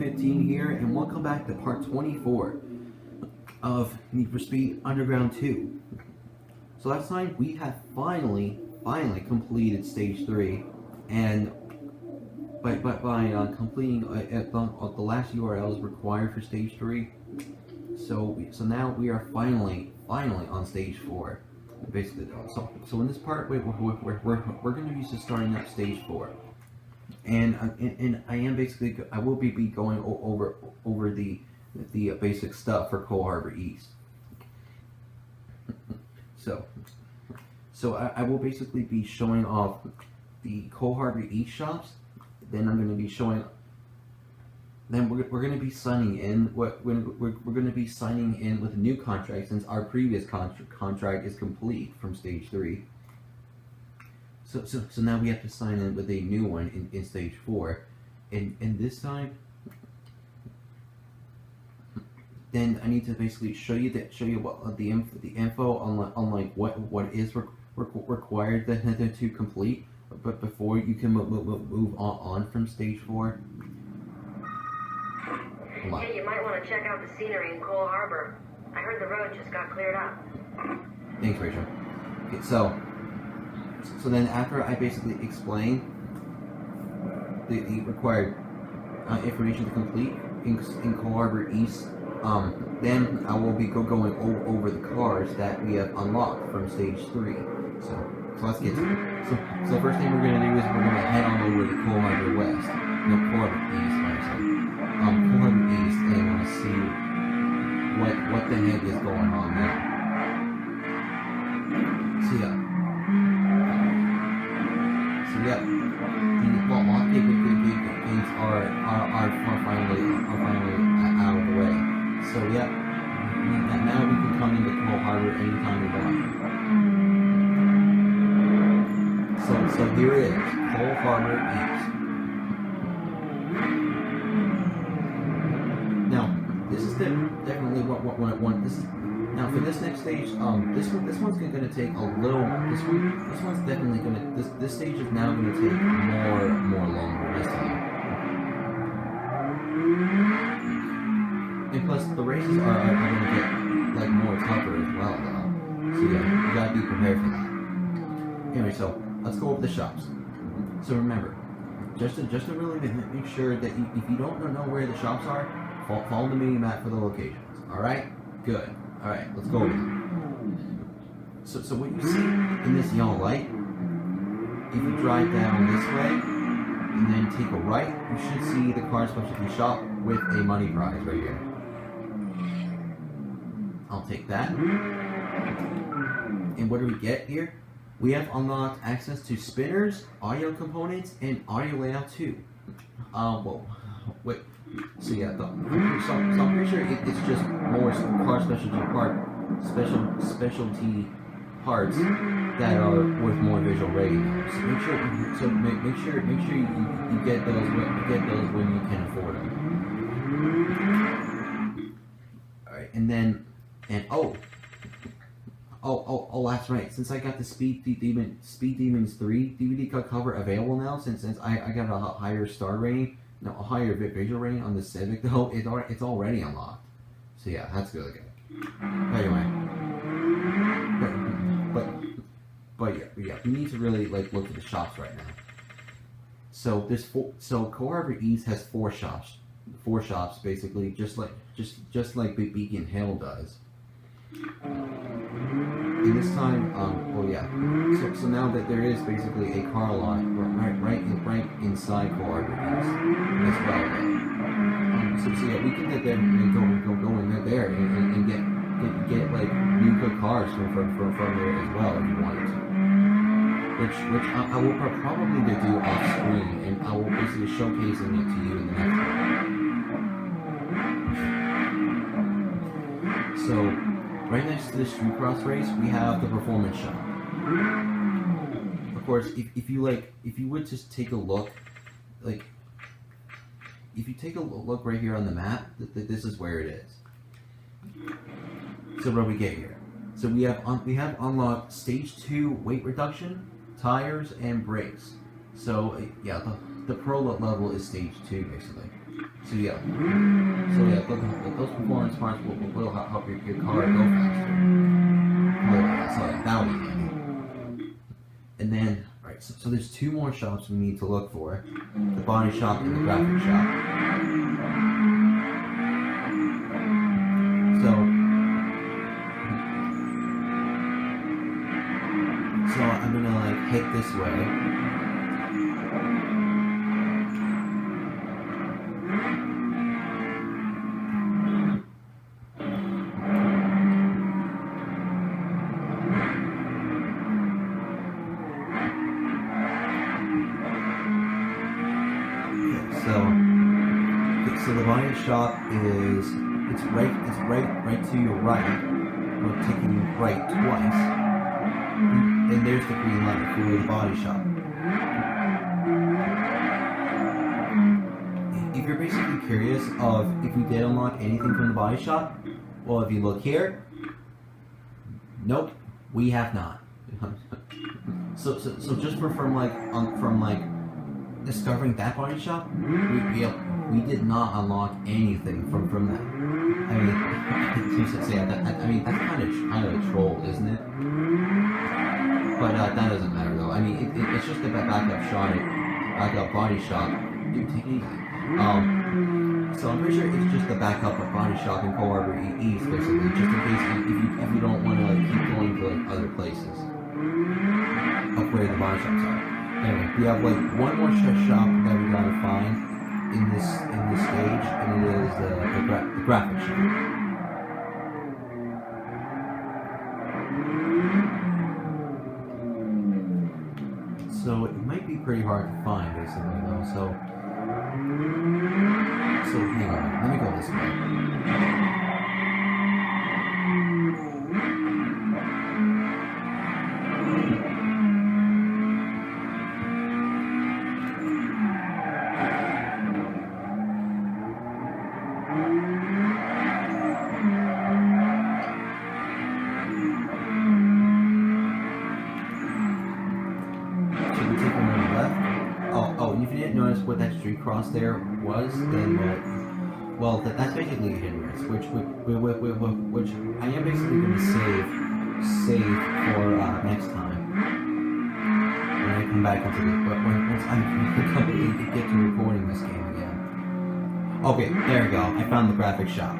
15 here, and welcome back to part 24 of Need for Speed Underground 2. So last time we had finally completed stage 3, and by completing the last URLs required for stage 3, so now we are finally on stage 4. Basically, so in this part we're going to be just starting up stage 4. And I will be going over the basic stuff for Cole Harbor East. So I will basically be showing off the Cole Harbor East shops. Then I'm going to be showing. Then we're going to be signing in we're going to be signing in with a new contract, since our previous contract is complete from stage 3. So now we have to sign in with a new one in stage 4, and this time, then I need to basically show you what the info on like what is required to complete, but before you can move on from stage 4. Hey, you might want to check out the scenery in Cole Harbor. I heard the road just got cleared up. Thanks, Rachel. Okay, so then after I basically explain the required information to complete in Cole Harbor East, then I will be going over the cars that we have unlocked from stage 3. So let's get to it. So first thing we're going to do is we're going to head on over to Cole Harbor West. No, Cole Harbor East, actually. Cole Harbor East, and see what the heck is going on there. The lock gates are finally out of the way. So now we can come into Cole Harbor anytime we want. So here it is, Cole Harbor East. Now this is definitely what I want. Now for this next stage, this one's gonna take a little. This one's definitely gonna. This stage is now gonna take more longer this time. And plus the races are gonna get like more tougher as well, though. So yeah, you gotta be prepared for that. Anyway, so let's go over the shops. So remember, just to really make sure that if you don't know where the shops are, follow the mini map for the locations. All right, good. Alright, let's go over them. So what you see in this yellow light, if you drive down this way and then take a right, you should see the car specialty shop with a money prize right here. I'll take that. And what do we get here? We have unlocked access to spinners, audio components, and audio layout too. Wait. So yeah, so I'm pretty sure it's just more car specialty parts that are worth more visual rating. So make sure you get those when you can afford them. All right, oh, that's right. Since I got the Speed Demons 3 DVD cover available now, since I got a higher star rating. No, a higher visual rating on the Civic, though, it's already unlocked. So yeah, that's really good. Anyway, but yeah, we need to really like look at the shops right now. So Cole Harbor East has four shops basically, just like Beacon Hill does. And this time, so now that there is basically a car lot right inside Cole Harbor East as well. So yeah, we can get there and go in there and get like new good cars from there as well if you wanted to. Which I will probably do off screen, and I will basically showcasing it to you in the next one. So. Right next to the street cross race, we have the performance shop. Of course, if you would just take a look, if you take a look right here on the map, this is where it is. So what do we get here? So we have unlocked stage 2 weight reduction, tires, and brakes. So yeah, the pro level is stage 2 basically. So yeah, those performance parts will help your car go faster. So that would be handy. And then, right, so there's two more shops we need to look for: the body shop and the graphic shop. So I'm gonna like head this way. So the body shop is right to your right. We're taking right twice, and there's the green light for the body shop. If you're basically curious of if we did unlock anything from the body shop, well, if you look here, nope, we have not. So just from discovering that body shop, we did not unlock anything from that. I mean, that's kind of a troll, isn't it? But that doesn't matter though. I mean, it's just a backup body shop. Dude, take it easy. So I'm pretty sure it's just the backup body shop in Coal Harbor East, basically, just in case if you don't want to like keep going to like other places of where the body shops are. Anyway, we have like one more shop that we gotta find in this stage, and it is the graphic shop. So it might be pretty hard to find, basically, though. So hang on, let me go this way. What that street cross there was, then well, that's basically a hindrance, which I am basically going to save for next time when I come back into this. But once I completely get to recording this game again. Okay, there we go. I found the graphic shop.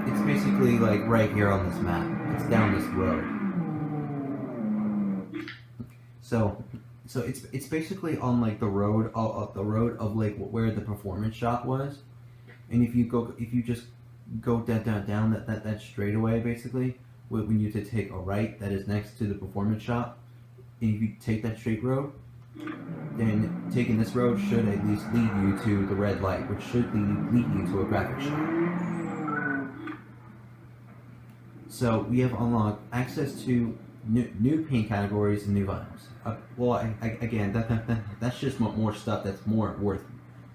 It's basically like right here on this map. It's down this road. So it's basically on like the road of like where the performance shop was, and if you just go down that straightaway, basically when you to take a right that is next to the performance shop, and if you take that straight road, then taking this road should at least lead you to the red light, which should lead you to a graphic shop. So we have unlocked access to new paint categories and new items. Again, that's just more stuff that's more worth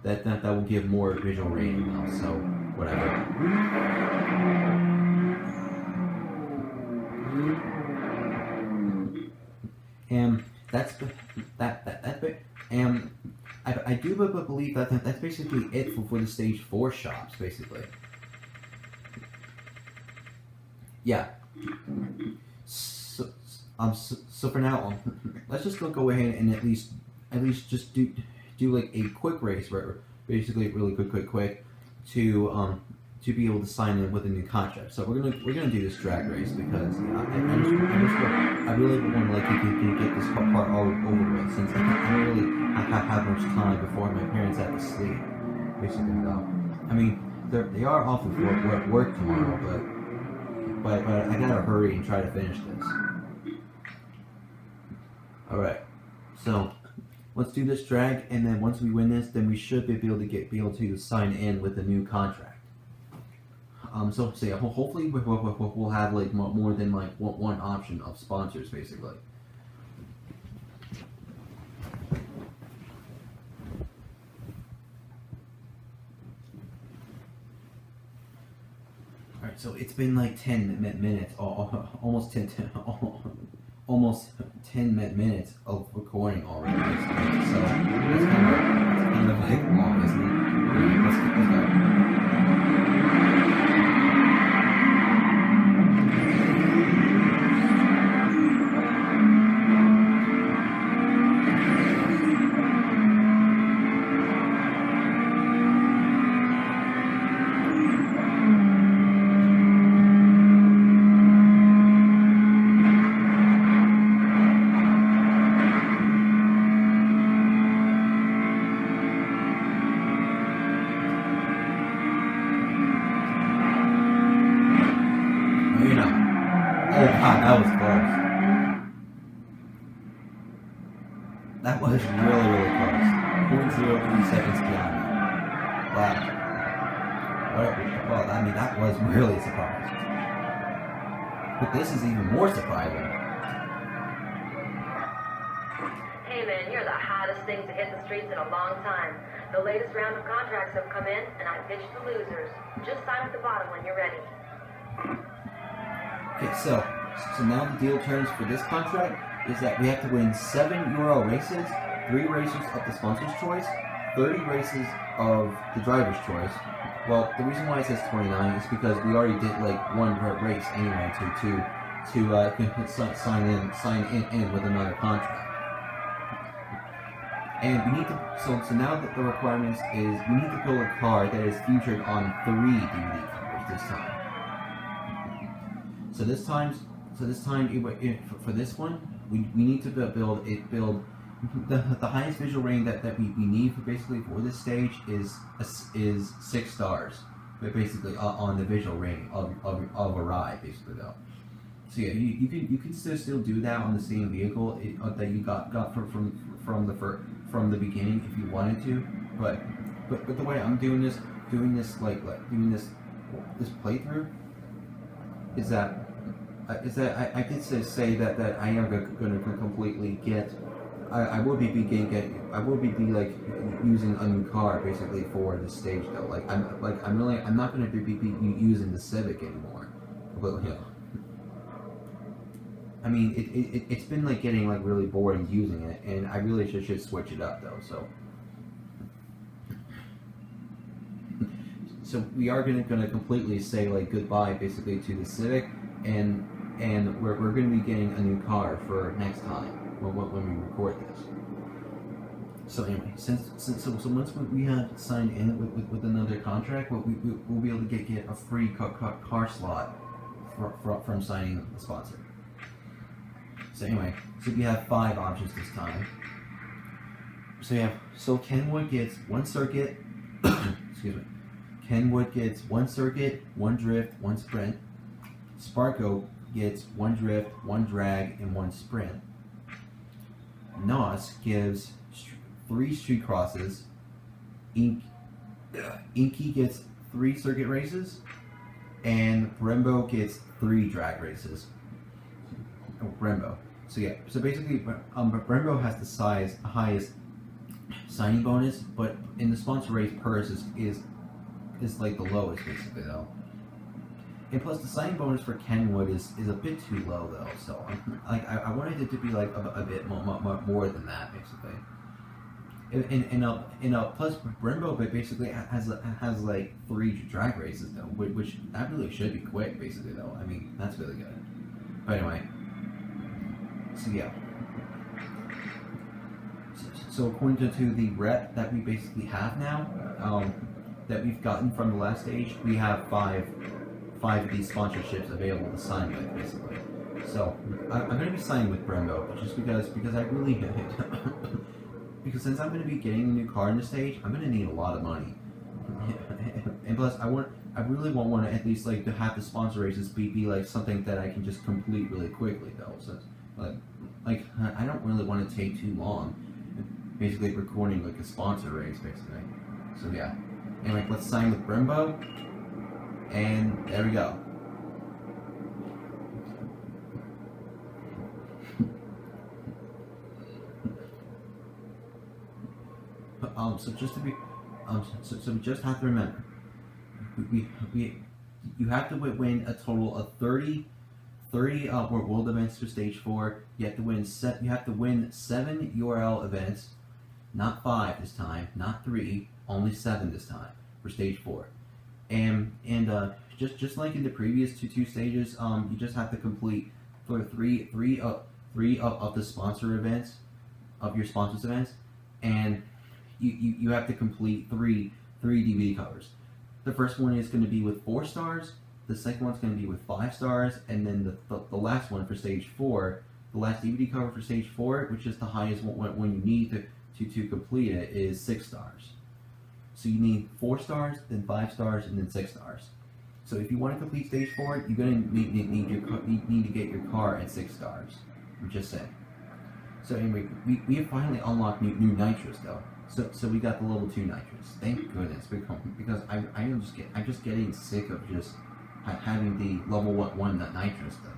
that will give more visual rating now. So whatever. And that's and I do believe that's basically it for the stage 4 shops, basically. Yeah. So for now, let's just go ahead and at least just do like a quick race, basically really quick to be able to sign in with a new contract. So we're gonna do this drag race because I really want to like get this part all over with, since I don't really have much time before my parents have to sleep. Basically, though, I mean they are off of work tomorrow, but I gotta hurry and try to finish this. Alright, so let's do this drag, and then once we win this, then we should be able to sign in with a new contract. So yeah, hopefully we'll have like more than like one option of sponsors, basically. Alright, so it's been like 10 minutes, almost 10 minutes of recording already, so that's kind of like long, isn't it? Oh god, that was close. That was really, really close. 0.03 seconds beyond that. Wow. Well, I mean, that was really surprising. But this is even more surprising. Hey man, you're the hottest thing to hit the streets in a long time. The latest round of contracts have come in, and I pitched the losers. Just sign at the bottom when you're ready. Okay, so now the deal terms for this contract is that we have to win 7 URL races, 3 races of the sponsor's choice, 30 races of the driver's choice. Well, the reason why it says 29 is because we already did like one per race anyway to sign in with another contract. And we need to so now that the requirements is we need to build a car that is featured on 3 DVD covers this time. So this time for this one we need to build the highest visual rating that we need for basically for this stage is 6 stars, but basically on the visual rating of a ride basically though. So yeah, you can still do that on the same vehicle that you got from the beginning if you wanted to, but the way I'm doing this playthrough is that I did say that I am going to completely get. I will be like using a new car basically for this stage though. I'm not going to be using the Civic anymore. But you know, I mean it's been like getting like really boring using it, and I really should switch it up though. So we are going to completely say like goodbye basically to the Civic, and we're going to be getting a new car for next time when we record this. So anyway, so once we have signed in with another contract, we'll be able to get a free car slot from signing the sponsor. So anyway, so we have 5 options this time. So Kenwood gets 1 circuit. Excuse me. Kenwood gets 1 circuit, 1 drift, 1 sprint. Sparko gets 1 drift, 1 drag, and 1 sprint. NOS gives 3 street crosses. Inky gets 3 circuit races, and Brembo gets 3 drag races. Oh, Brembo. So yeah, so basically, Brembo has the highest signing bonus, but in the sponsor race, purse is like the lowest basically though. And plus the signing bonus for Kenwood is a bit too low though, so I wanted it to be like a bit more than that basically. And plus Brembo basically has like 3 drag races though, which that really should be quick basically though. I mean that's really good. But anyway, so yeah. So according to the rep that we basically have now, that we've gotten from the last stage, we have 5 of these sponsorships available to sign with, basically. So I'm going to be signing with Brembo, just because I really because since I'm going to be getting a new car in this stage, I'm going to need a lot of money. And plus, I really want to at least like to have the sponsor races be like something that I can just complete really quickly though. So like I don't really want to take too long, basically recording like a sponsor race basically. So yeah. Anyway, let's sign with Brembo, and there we go. So just to be, so we just have to remember, you have to win a total of 30 world events for stage 4. You have to win 7 URL events, not 5 this time, not 3, only 7 this time for stage 4. And just like in the previous two stages, you just have to complete for three of the sponsor events, of your sponsors events, and you have to complete 3 DVD covers. The first one is going to be with 4 stars. The second one's going to be with 5 stars, and then the last one for stage 4, the last DVD cover for stage 4, which is the highest one you need to complete it, is 6 stars. So you need 4 stars, then 5 stars, and then 6 stars. So if you want to complete stage 4, you're gonna need to get your car at 6 stars. I'm just saying. So anyway, we have finally unlocked new nitrous though. So we got the level 2 nitrous. Thank goodness, because I'm just getting sick of just having the level 1 nitrous though.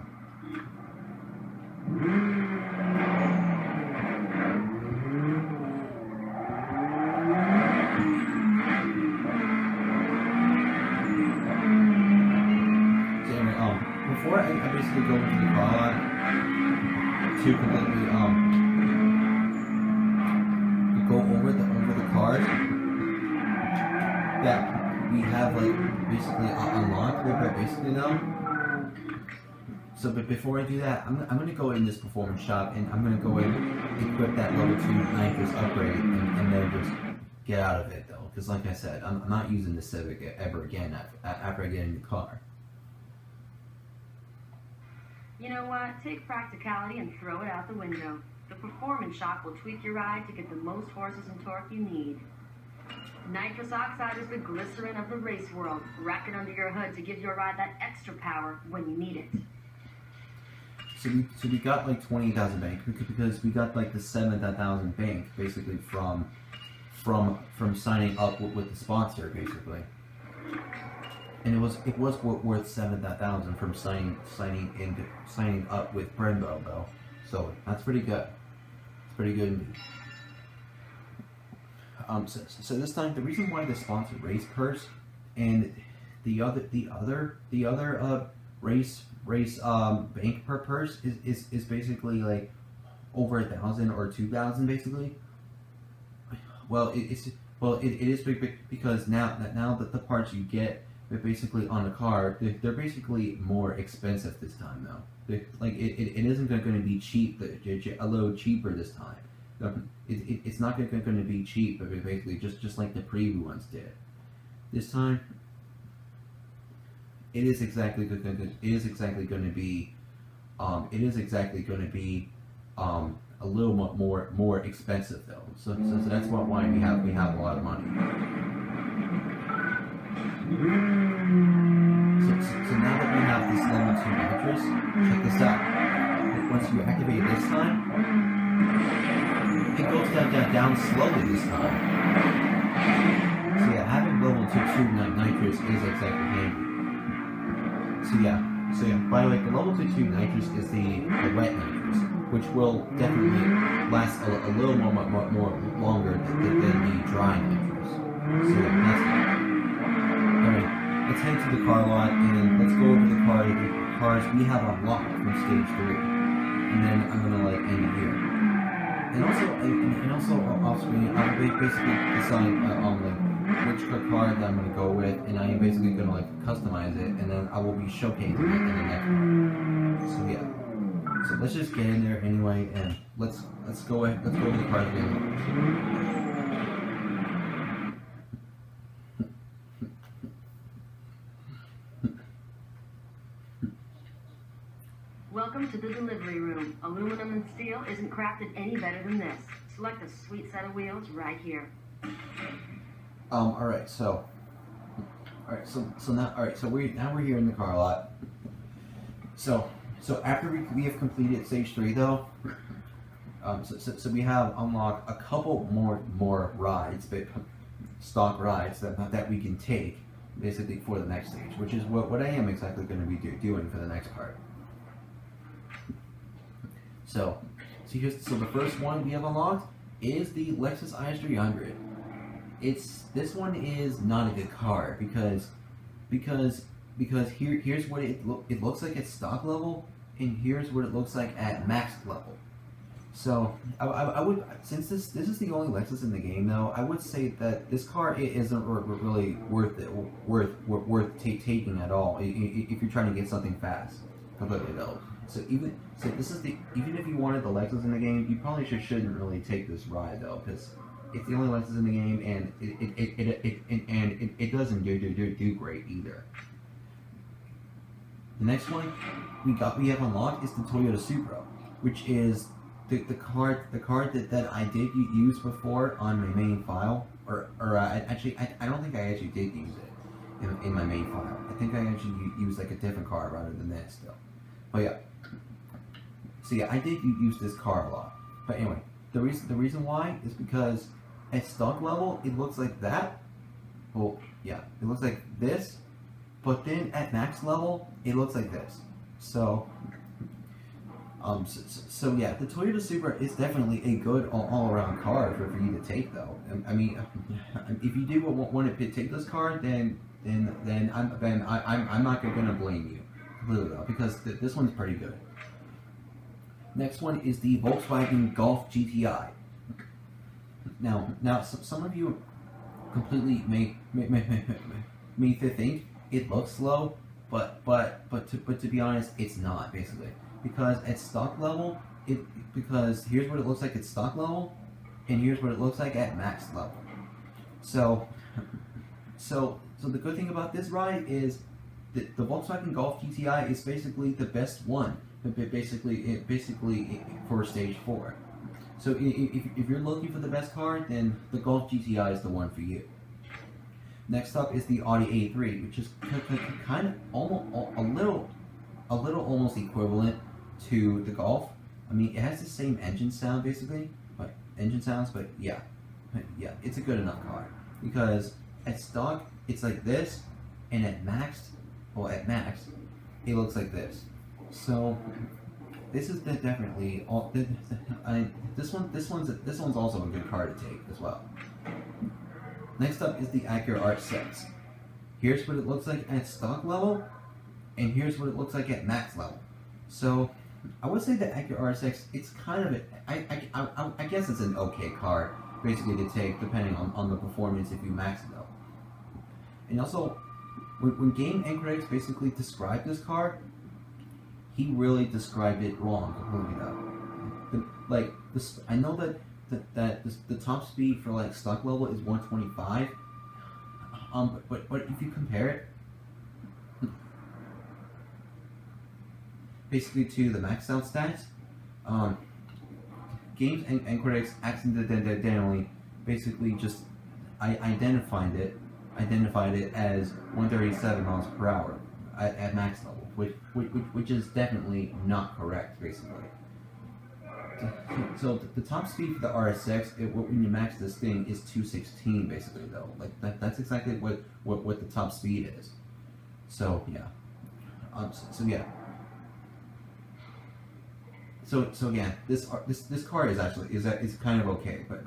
Before I basically go into the car lot to completely go over the cars that we have like basically unlocked basically now. So but before I do that, I'm gonna go in this performance shop and I'm gonna go in and equip that level 2 nitrous upgrade and then just get out of it though, because like I said, I'm not using the Civic ever again after I get in the car. You know what? Take practicality and throw it out the window. The performance shop will tweak your ride to get the most horses and torque you need. Nitrous oxide is the glycerin of the race world. Rack it under your hood to give your ride that extra power when you need it. So we got like 20,000 bank because we got like the 7,000 bank basically from signing up with the sponsor basically. And it was worth 7,000 from signing up with Brembo though, so that's pretty good. It's pretty good indeed. So this time the reason why the sponsor race purse and the other race bank per purse is basically like over 1,000 or 2,000 basically. Well, it is big because now that the parts you get basically on the car, they're basically more expensive this time though. Like it isn't going to be cheap, a little cheaper this time. It's not going to be cheap, but basically just like the preview ones did. This time, it is exactly going to be a little more expensive though. So that's why we have a lot of money. So now that we have this level 2 nitrous, check this out. Once you activate it this time, it goes down slowly this time. So yeah, having level 2 nitrous is exactly handy. So yeah, by the way, the level 2 nitrous is the wet nitrous, which will definitely last a little more longer than the dry nitrous. So yeah, that's it. Alright, let's head to the car lot and let's go over the cars we have unlocked from stage 3. And then I'm gonna like end it here. And also off screen, I'll basically decide like which car that I'm gonna go with, and I am basically gonna like customize it, and then I will be showcasing it in the next one. So yeah. So let's just get in there anyway, and let's go over the cars again. Welcome to the delivery room. Aluminum and steel isn't crafted any better than this. Select a sweet set of wheels right here. Alright, so we're here in the car lot. So after we have completed stage 3 though, so we have unlocked a couple more rides, but stock rides that we can take basically for the next stage, which is what I am exactly going to be doing for the next part. So the first one we have unlocked is the Lexus IS300. This one is not a good car because here's what it looks like at stock level, and here's what it looks like at max level. So I would, since this is the only Lexus in the game though, I would say that this car isn't really worth taking at all if you're trying to get something fast completely though. So even if you wanted the Lexus in the game, you probably shouldn't really take this ride though, because it's the only Lexus in the game, and it doesn't do great either. The next one we have unlocked is the Toyota Supra, which is the card that I did use before on my main file, or actually I don't think I actually did use it. in my main file. I think I actually used like a different car rather than this still. But yeah. So yeah, I did use this car a lot. But anyway, the reason why is because at stock level it looks like that. Well, yeah, it looks like this. But then at max level it looks like this. So yeah, the Toyota Supra is definitely a good all-around car for you to take, though. I mean, if you do want to take this car, then I'm not gonna blame you completely, though, because this one's pretty good. Next one is the Volkswagen Golf GTI. Now some of you completely may think it looks slow, but to be honest, it's not, basically. Because at stock level, because here's what it looks like at stock level, and here's what it looks like at max level. So the good thing about this ride is that the Volkswagen Golf GTI is basically the best one, basically for stage 4. So if you're looking for the best car, then the Golf GTI is the one for you. Next up is the Audi A3, which is kind of almost a little almost equivalent to the Golf. I mean, it has the same engine sound basically, but yeah, it's a good enough car because at stock it's like this, and at max, it looks like this. So this is definitely all. This one's also a good car to take as well. Next up is the Acura R6. Here's what it looks like at stock level, and here's what it looks like at max level. So I would say the Acura R6, it's kind of I guess it's an okay car basically to take depending on the performance if you max it out. And also, when Game and Critics basically described this car, he really described it wrong completely though. I know that the top speed for like stock level is 125. But if you compare it basically to the maxed out stats, Games and Critics accidentally basically just identified it as 137 miles per hour at max level, which is definitely not correct basically. So the top speed for the RS6, when you max this thing, is 216 basically though. Like that's exactly what the top speed is. So yeah. So yeah, this car is actually is kind of okay, but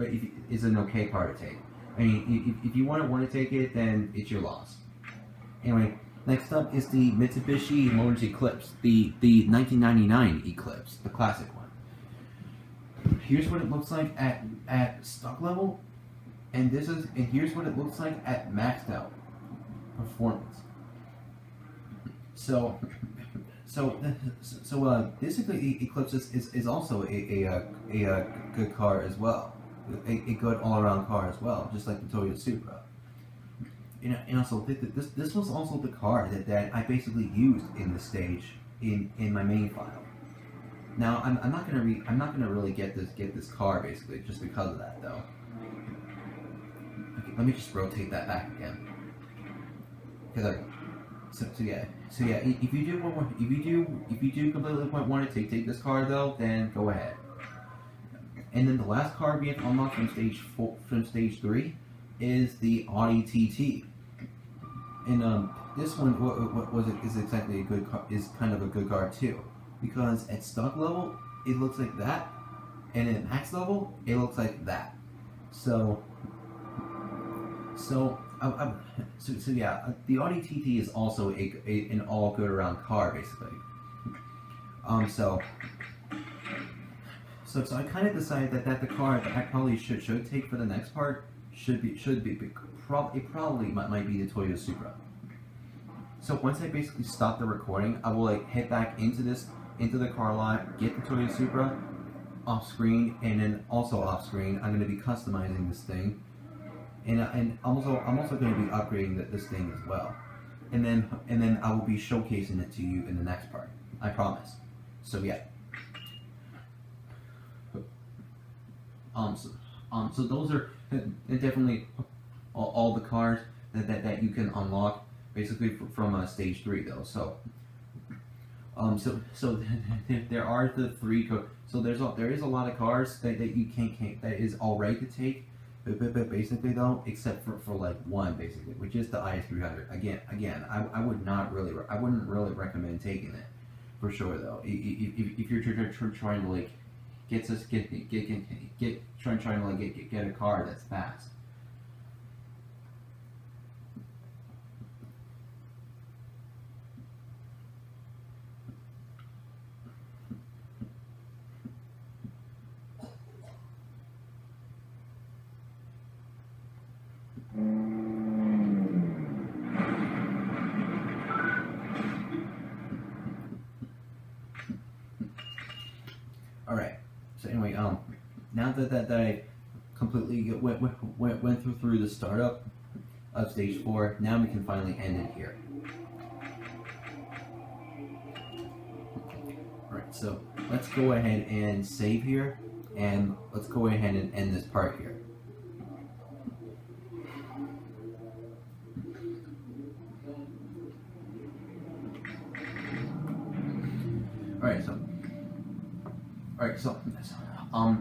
is an okay car to take. I mean, if you want to take it, then it's your loss. Anyway, next up is the Mitsubishi Motors Eclipse, the 1999 Eclipse, the classic one. Here's what it looks like at stock level, and here's what it looks like at maxed out performance. So basically, Eclipse is also a good car as well, a good all-around car as well, just like the Toyota Supra. And also this was also the car that I basically used in the stage in my main file. Now I'm not gonna really get this car basically just because of that though. Okay, let me just rotate that back again. So yeah, if you do completely want to take this car though, then go ahead. And then the last car we have unlocked from stage 3 is the Audi TT. And this one is exactly a good car, is kind of a good car too, because at stock level it looks like that, and at max level it looks like that. So yeah, the Audi TT is also an all good around car basically. So I kind of decided that the car that I probably should take for the next part probably might be the Toyota Supra. So once I basically stop the recording, I will like head back into the car lot, get the Toyota Supra off screen, and then also off screen I'm going to be customizing this thing, and I'm also going to be upgrading this thing as well, and then I will be showcasing it to you in the next part. I promise. So yeah. So those are definitely all the cars that you can unlock basically from stage 3 though. So there are the 3 so there is a lot of cars that you can't that is alright to take, but basically though, except for like one basically, which is the IS300. Again, I wouldn't really recommend taking it for sure though. If you're trying to like trying to like get a car that's fast. Alright, so anyway, now that I completely went through the startup of stage 4, now we can finally end it here. Alright, so let's go ahead and save here, and let's go ahead and end this part here.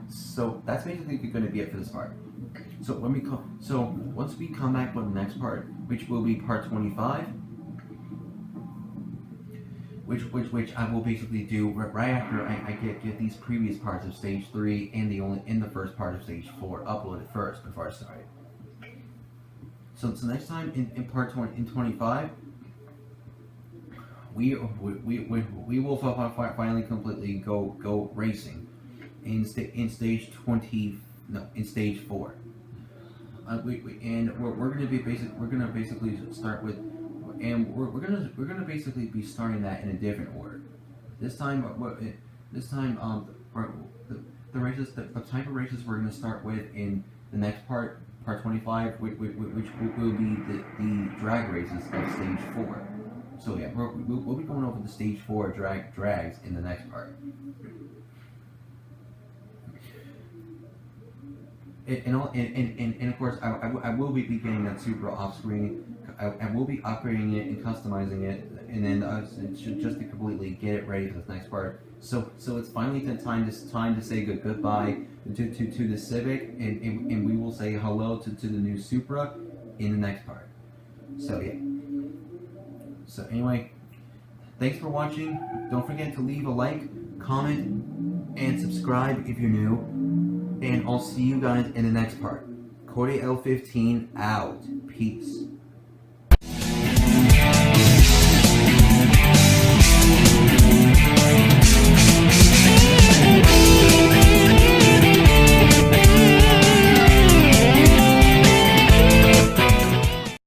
So that's basically going to be it for this part. So once we come back with the next part, which will be part 25, which I will basically do right after I get these previous parts of stage 3 and the first part of stage 4 uploaded first before I start. So next time in part 25. We will finally completely go racing in stage 4. We're gonna basically start with, and we're gonna basically be starting that in a different order. This time the races, the type of races we're gonna start with in the next part 25, which will be the drag races of stage 4. So yeah, we'll be going over the stage 4 drags in the next part. And of course, I will be getting that Supra off screen. I will be upgrading it and customizing it, and then just to completely get it ready for this next part. So it's finally time to say goodbye to the Civic, and we will say hello to the new Supra in the next part. So yeah. So anyway, thanks for watching. Don't forget to leave a like, comment, and subscribe if you're new. And I'll see you guys in the next part. Cordy L15 out. Peace.